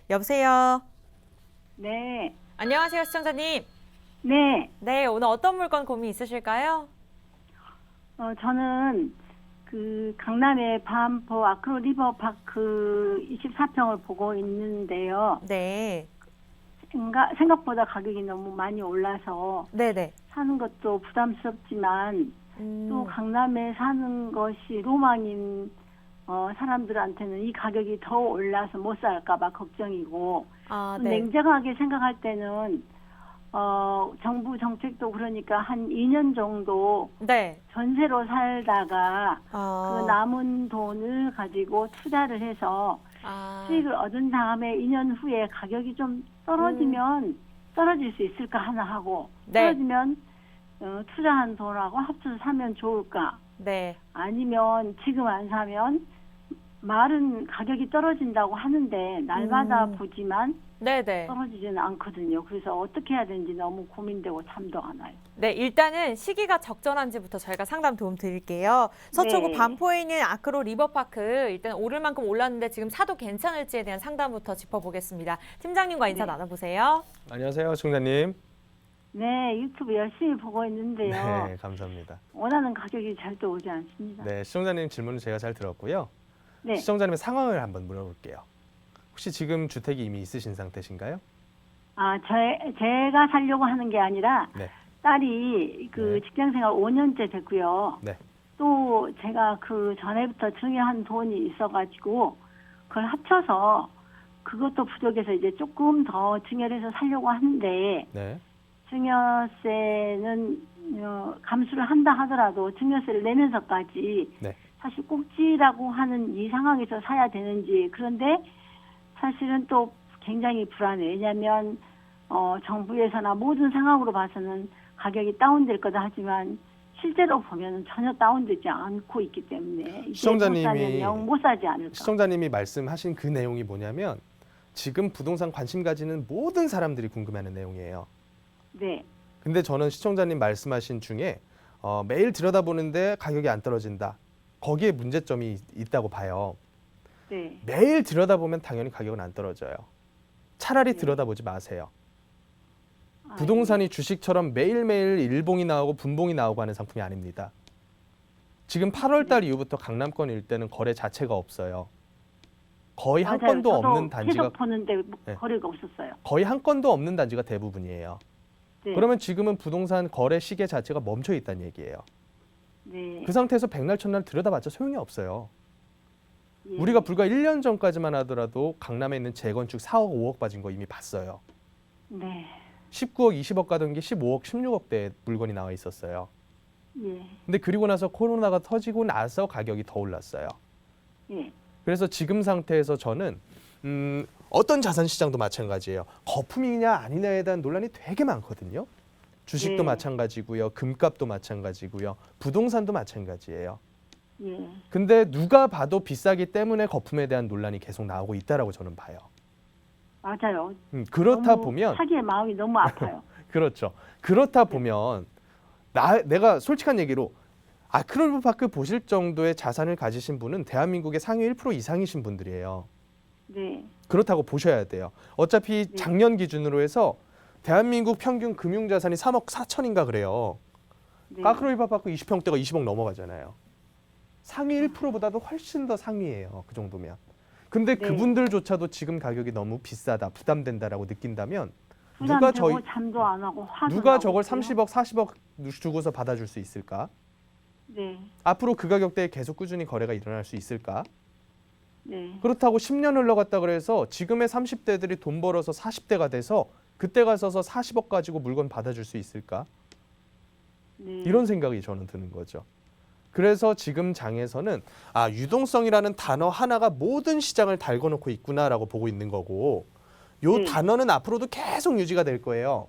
여보세요. 네, 안녕하세요, 시청자님. 네. 네, 오늘 어떤 물건 고민 있으실까요? 저는 그 강남의 반포 아크로 리버파크 24평을 보고 있는데요. 네. 생각보다 가격이 너무 많이 올라서 네네. 사는 것도 부담스럽지만 또 음, 강남에 사는 것이 로망인 사람들한테는 이 가격이 더 올라서 못 살까봐 걱정이고 아, 또 네. 냉정하게 생각할 때는 정부 정책도 그러니까 한 2년 정도 네. 전세로 살다가 그 아, 남은 돈을 가지고 투자를 해서 수익을 얻은 다음에 2년 후에 가격이 좀 떨어지면 떨어질 수 있을까 하나 하고 네. 떨어지면 투자한 돈하고 합쳐서 사면 좋을까 네. 아니면 지금 안 사면 말은 가격이 떨어진다고 하는데 날마다 보지만 네네. 떨어지지는 않거든요. 그래서 어떻게 해야 되는지 너무 고민되고 잠도 안 와요. 네, 일단은 시기가 적절한지부터 저희가 상담 도움 드릴게요. 서초구 네. 반포에 있는 아크로 리버파크, 일단 오를 만큼 올랐는데 지금 사도 괜찮을지에 대한 상담부터 짚어보겠습니다. 팀장님과 인사 네. 나눠보세요. 안녕하세요, 총장님. 네, 유튜브 열심히 보고 있는데요. 네, 감사합니다. 원하는 가격이 절대 오지 않습니다. 네, 시청자님 질문을 제가 잘 들었고요. 네. 시청자님의 상황을 한번 물어볼게요. 혹시 지금 주택이 이미 있으신 상태신가요? 제가 살려고 하는 게 아니라 네, 딸이 그 네. 직장생활 5년째 됐고요. 네, 또 제가 그 전에부터 증여한 돈이 있어가지고 그걸 합쳐서 그것도 부족해서 이제 조금 더 증여를 해서 살려고 하는데 네, 증여세는 감수를 한다 하더라도 증여세를 내면서까지 네. 사실 꼭지라고 하는 이 상황에서 사야 되는지 그런데 사실은 또 굉장히 불안해. 왜냐하면 정부에서나 모든 상황으로 봐서는 가격이 다운될 거다 하지만 실제로 보면 전혀 다운되지 않고 있기 때문에 이제 못 사면 영 못 사지 않을까. 시청자님이 말씀하신 그 내용이 뭐냐면 지금 부동산 관심 가지는 모든 사람들이 궁금해하는 내용이에요. 네, 근데 저는 시청자님 말씀하신 중에 매일 들여다보는데 가격이 안 떨어진다. 거기에 문제점이 있다고 봐요. 네, 매일 들여다보면 당연히 가격은 안 떨어져요. 차라리 네. 들여다보지 마세요. 아, 부동산이 주식처럼 매일매일 일봉이 나오고 분봉이 나오고 하는 상품이 아닙니다. 지금 8월 달 이후부터 강남권 일대는 거래 자체가 없어요. 거의 한 맞아요. 건도 저도 없는 단지가 계속 보는데 네. 거래가 없었어요. 거의 한 건도 없는 단지가 대부분이에요. 네, 그러면 지금은 부동산 거래 시계 자체가 멈춰 있다는 얘기예요. 네, 그 상태에서 백날 천날 들여다봤자 소용이 없어요. 예. 우리가 불과 1년 전까지만 하더라도 강남에 있는 재건축 4억, 5억 빠진 거 이미 봤어요. 네, 19억, 20억 가던 게 15억, 16억대 물건이 나와 있었어요. 예, 근데 그리고 나서 코로나가 터지고 나서 가격이 더 올랐어요. 예, 그래서 지금 상태에서 저는 어떤 자산 시장도 마찬가지예요. 거품이냐 아니냐에 대한 논란이 되게 많거든요. 주식도 네. 마찬가지고요. 금값도 마찬가지고요. 부동산도 마찬가지예요. 예. 근데 누가 봐도 비싸기 때문에 거품에 대한 논란이 계속 나오고 있다라고 저는 봐요. 맞아요. 그렇다 너무 보면 사기의 마음이 너무 아파요. 그렇죠. 그렇다 보면 내가 솔직한 얘기로 아크로리버파크 보실 정도의 자산을 가지신 분은 대한민국의 상위 1% 이상이신 분들이에요. 네, 그렇다고 보셔야 돼요. 어차피 작년 기준으로 해서 대한민국 평균 금융자산이 3억 4천인가 그래요. 네, 아크로리버파크 20평대가 20억 넘어가잖아요. 상위 1%보다도 훨씬 더 상위예요. 그 정도면. 근데 네. 그분들조차도 지금 가격이 너무 비싸다, 부담된다라고 느낀다면 부담되고 잠도 안 하고 화도 누가 나고 저걸 그래요. 30억, 40억 주고서 받아줄 수 있을까? 네, 앞으로 그 가격대에 계속 꾸준히 거래가 일어날 수 있을까? 네, 그렇다고 10년 흘러갔다 그래서 지금의 30대들이 돈 벌어서 40대가 돼서 그때 가서서 40억 가지고 물건 받아줄 수 있을까? 네. 이런 생각이 저는 드는 거죠. 그래서 지금 장에서는 유동성이라는 단어 하나가 모든 시장을 달궈놓고 있구나라고 보고 있는 거고 요 네. 단어는 앞으로도 계속 유지가 될 거예요.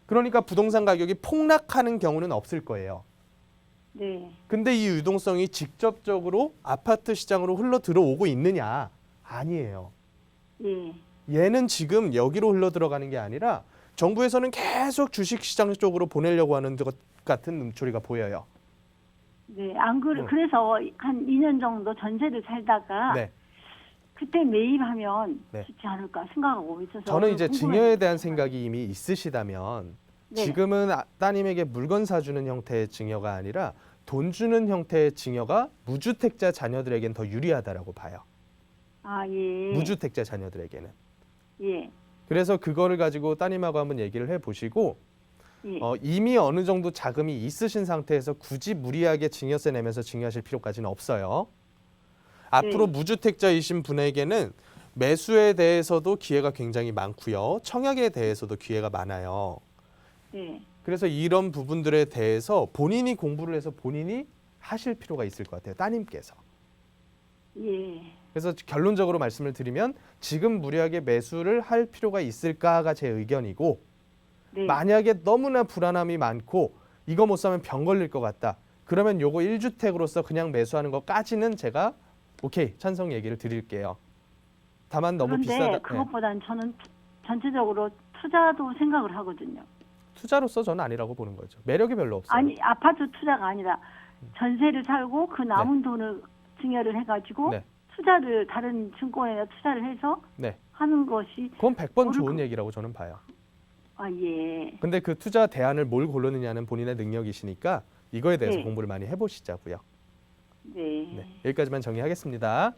그러니까 부동산 가격이 폭락하는 경우는 없을 거예요. 네, 근데 이 유동성이 직접적으로 아파트 시장으로 흘러 들어오고 있느냐? 아니에요. 예, 얘는 지금 여기로 흘러 들어가는 게 아니라 정부에서는 계속 주식 시장 쪽으로 보내려고 하는 것 같은 눈초리가 보여요. 네. 안 그래서 한 2년 정도 전세를 살다가 네. 그때 매입하면 네. 좋지 않을까 생각하고 있어서. 저는 이제 궁금해요. 증여에 대한 생각이 이미 있으시다면 네. 지금은 따님에게 물건 사주는 형태의 증여가 아니라 돈 주는 형태의 증여가 무주택자 자녀들에겐 더 유리하다라고 봐요. 아, 예. 무주택자 자녀들에게는. 예. 그래서 그거를 가지고 따님하고 한번 얘기를 해보시고 예. 이미 어느 정도 자금이 있으신 상태에서 굳이 무리하게 증여세 내면서 증여하실 필요까지는 없어요. 앞으로 네. 무주택자이신 분에게는 매수에 대해서도 기회가 굉장히 많고요. 청약에 대해서도 기회가 많아요. 예. 그래서 이런 부분들에 대해서 본인이 공부를 해서 본인이 하실 필요가 있을 것 같아요. 따님께서. 예. 그래서 결론적으로 말씀을 드리면 지금 무리하게 매수를 할 필요가 있을까가 제 의견이고 네. 만약에 너무나 불안함이 많고 이거 못 사면 병 걸릴 것 같다. 그러면 요거 1주택으로서 그냥 매수하는 것까지는 제가 오케이 찬성 얘기를 드릴게요. 다만 너무 그런데 비싸다. 네. 그것보단 저는 전체적으로 투자도 생각을 하거든요. 투자로서 저는 아니라고 보는 거죠. 매력이 별로 없어요. 아니, 아파트 투자가 아니라 전세를 살고 그 남은 돈을 증여를 해가지고 네. 투자를 다른 증권에 투자를 해서 네. 하는 것이. 그건 100번 모르고- 좋은 얘기라고 저는 봐요. 아, 예. 근데 그 투자 대안을 뭘 고르느냐는 본인의 능력이시니까 이거에 대해서 네. 공부를 많이 해보시자고요. 네. 네, 여기까지만 정리하겠습니다.